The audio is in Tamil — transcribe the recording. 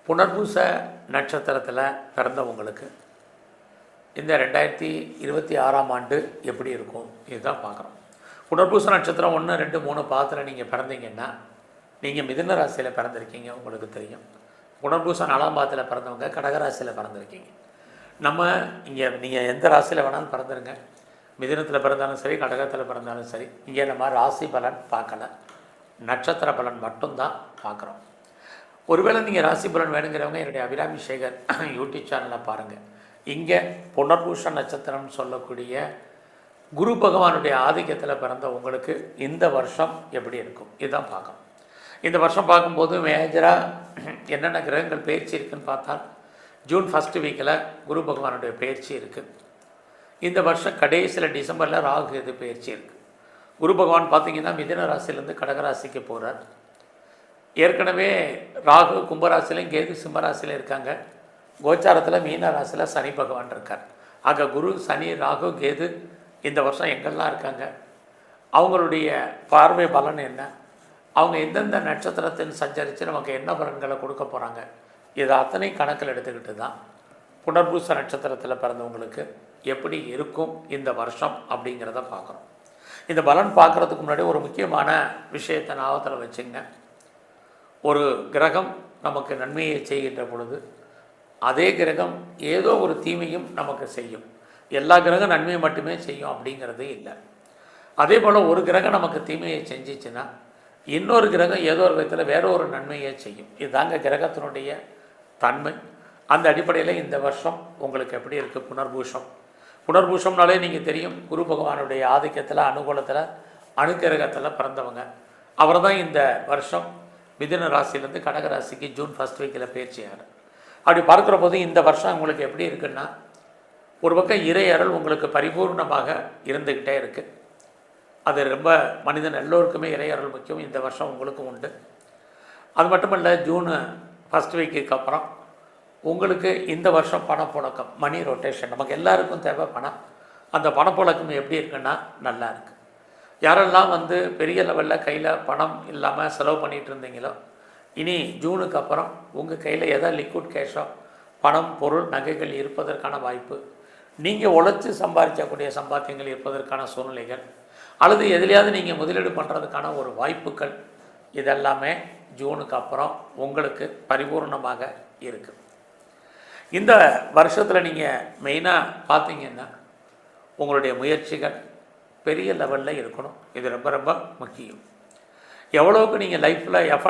புனர்பூச நட்சத்திரத்தில் பிறந்தவங்களுக்கு இந்த 2026ஆம் ஆண்டு எப்படி இருக்கும் இதுதான் பார்க்குறோம். புனர்பூச நட்சத்திரம் 1, 2, 3 பாதத்தில் நீங்கள் பிறந்தீங்கன்னா நீங்கள் மிதுன ராசியில் பிறந்திருக்கீங்க, உங்களுக்கு தெரியும். புனர்பூச 4ஆம் பாதத்தில் பிறந்தவங்க கடகராசியில் பிறந்திருக்கீங்க. நம்ம இங்கே நீங்கள் எந்த ராசியில் வேணாலும் பிறந்துருங்க, மிதுனத்தில் பிறந்தாலும் சரி கடகத்தில் பிறந்தாலும் சரி. இங்கே நம்ம ராசி பலன் பார்க்கல, நட்சத்திர பலன் மட்டும்தான் பார்க்குறோம். ஒருவேளை நீங்கள் ராசி பலன் வேணுங்கிறவங்க என்னுடைய அபிராமி சேகர் யூடியூப் சேனலில் பாருங்கள். இங்கே புனர்பூச நட்சத்திரம் சொல்லக்கூடிய குரு பகவானுடைய ஆதிக்கத்தில் பிறந்த உங்களுக்கு இந்த வருஷம் எப்படி இருக்கும் இதுதான் பார்க்கணும். இந்த வருஷம் பார்க்கும்போது மேஜராக என்னென்ன கிரகங்கள் பயிற்சி இருக்குதுன்னு பார்த்தால் ஜூன் ஃபஸ்ட்டு வீக்கில் குரு பகவானுடைய பயிற்சி இருக்குது. இந்த வருஷம் கடைசியில் டிசம்பரில் ராகு இது பயிற்சி இருக்குது. குரு பகவான் பார்த்திங்கன்னா மிதுன ராசிலேருந்து கடகராசிக்கு போகிறார். ஏற்கனவே ராகு கும்பராசிலையும் கேது சிம்மராசியில் இருக்காங்க. கோச்சாரத்தில் மீன ராசியில் சனி பகவான் இருக்கார். ஆக குரு சனி ராகு கேது இந்த வருஷம் எங்கெல்லாம் இருக்காங்க, அவங்களுடைய பார்வை பலன் என்ன, அவங்க எந்தெந்த நட்சத்திரத்தின் சஞ்சரித்து நமக்கு என்ன பலன்களை கொடுக்க போகிறாங்க, இதை அத்தனை கணக்கில் எடுத்துக்கிட்டு தான் புனர்பூச நட்சத்திரத்தில் பிறந்தவங்களுக்கு எப்படி இருக்கும் இந்த வருஷம் அப்படிங்கிறத பார்க்குறோம். இந்த பலன் பார்க்குறதுக்கு முன்னாடி ஒரு முக்கியமான விஷயத்தை ஞாபகத்தில் வச்சுங்க. ஒரு கிரகம் நமக்கு நன்மையை செய்கின்ற பொழுது அதே கிரகம் ஏதோ ஒரு தீமையும் நமக்கு செய்யும். எல்லா கிரகம் நன்மையை மட்டுமே செய்யும் அப்படிங்கிறது இல்லை. அதே போல் ஒரு கிரகம் நமக்கு தீமையை செஞ்சிச்சுன்னா இன்னொரு கிரகம் ஏதோ ஒரு விதத்தில் வேற ஒரு நன்மையை செய்யும். இதுதாங்க கிரகத்தினுடைய தன்மை. அந்த அடிப்படையில் இந்த வருஷம் உங்களுக்கு எப்படி இருக்குது புனர்பூஷம். புனர்பூஷம்னாலே நீங்கள் தெரியும், குரு பகவானுடைய ஆதிக்கத்தில் அனுகூலத்தில் அணுக்கிரகத்தில் பிறந்தவங்க. அவர் தான் இந்த வருஷம் மிதுன ராசியிலேருந்து கடகராசிக்கு ஜூன் ஃபஸ்ட் வீக்கில் பயிற்சியாகிறார். அப்படி பார்க்குற போது இந்த வருஷம் உங்களுக்கு எப்படி இருக்குன்னா, ஒரு பக்கம் இறை அருள் உங்களுக்கு பரிபூர்ணமாக இருந்துக்கிட்டே இருக்குது. அது ரொம்ப மனிதன் எல்லோருக்குமே இறை அருள் முக்கியம். இந்த வருஷம் உங்களுக்கும் உண்டு. அது மட்டும் இல்லை, ஜூன் ஃபஸ்ட் வீக்குக்கு அப்புறம் உங்களுக்கு இந்த வருஷம் பணப்புழக்கம், மணி ரொட்டேஷன், நமக்கு எல்லாருக்கும் தேவை பணம். அந்த பணப்புழக்கம் எப்படி இருக்குன்னா நல்லா இருக்குது. யாரெல்லாம் பெரிய லெவலில் கையில் பணம் இல்லாமல் செலவு பண்ணிகிட்டு இருந்தீங்களோ, இனி ஜூனுக்கு அப்புறம் உங்கள் கையில் எதாவது லிக்விட் கேஷோ பணம் பொருள் நகைகள் இருப்பதற்கான வாய்ப்பு, நீங்கள் உழைச்சி சம்பாதிக்கக்கூடிய சம்பாத்தியங்கள் இருப்பதற்கான சூழ்நிலைகள், அல்லது எதுலையாவது நீங்கள் முதலீடு பண்ணுறதுக்கான ஒரு வாய்ப்புகள், இதெல்லாமே ஜூனுக்கு அப்புறம் உங்களுக்கு பரிபூர்ணமாக இருக்குது. இந்த வருஷத்தில் நீங்கள் மெயினாக பார்த்தீங்கன்னா உங்களுடைய முயற்சிகள் பெரிய லெவலில் இருக்கணும். இது ரொம்ப ரொம்ப முக்கியம். எவ்வளோக்கு நீங்கள் லைஃப்பில் எஃபர்ட்